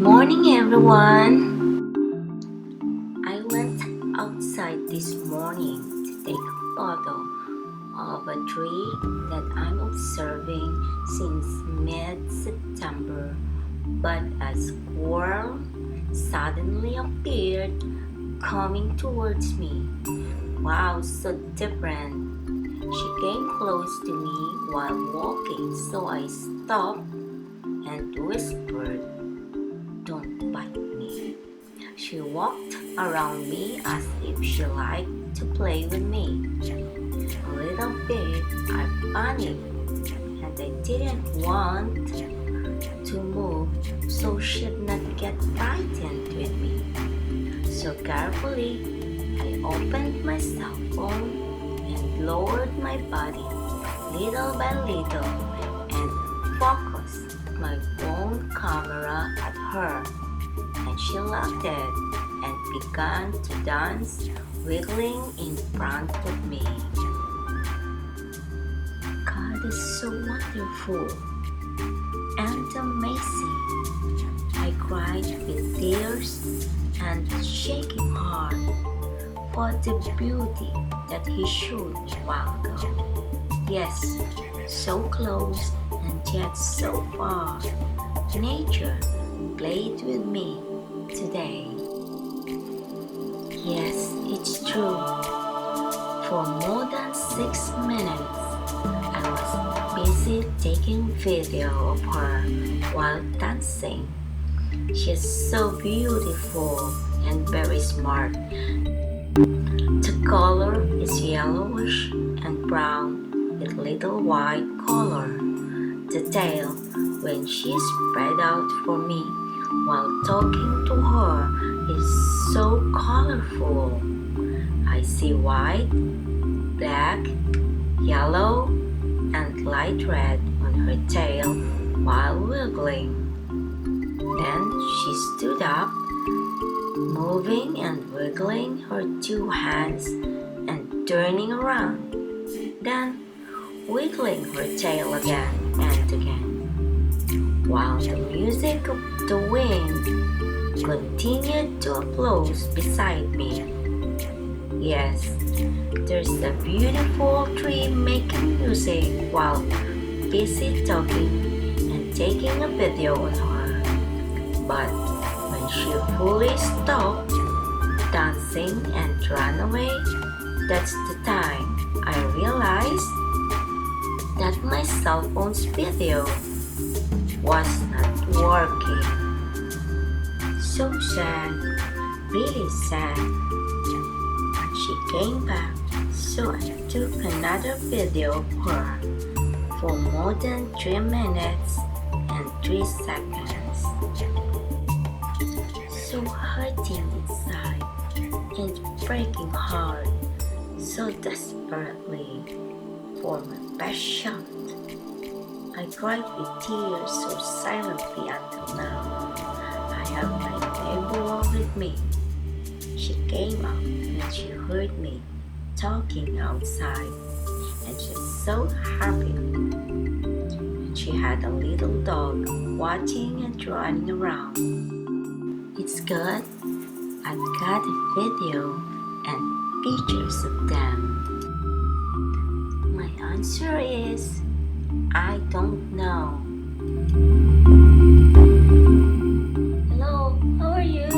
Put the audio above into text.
Morning, everyone. I went outside this morning to take a photo of a tree that I'm observing since mid-September, but a squirrel suddenly appeared coming towards me. Wow, so different. She came close to me while walking, so I stopped and whispered, "Don't bite me." She walked around me as if she liked to play with me. A little bit, I panicked and I didn't want to move so she'd not get frightened with me. So carefully, I opened my cell phone and lowered my body little by little and focused my phone camera at her. And she laughed and began to dance, wiggling in front of me. God is so wonderful and amazing. I cried with tears and shaking heart for the beauty that he showed me a while ago. Yes, so close and yet so far. Nature played with me today. Yes, it's true. For more than 6 minutes, I was busy taking video of her while dancing. She's so beautiful and very smart. The color is yellowish and brown with little white color. The tail, when she spread out for me while talking to her, is so colorful. I see white, black, yellow, and light red on her tail while wiggling. Then she stood up, moving and wiggling her two hands and turning around, then wiggling her tail again and again, while the music of the wind continued to applause beside me. Yes, there's a beautiful tree making music while busy talking and taking a video on her. But when she fully stopped dancing and ran away, that's the time I realized that my cell phone's video was not working. So sad, really sad. But she came back, so I took another video of her for more than 3 minutes and 3 seconds. So hurting inside and breaking hard so desperately for my best shot. I cried with tears so silently until now. I have my neighbor with me. She came out and she heard me talking outside, and she's so happy. And she had a little dog watching and running around. It's good. I've got a video and pictures of them. My answer is I don't know. Hello, how are you?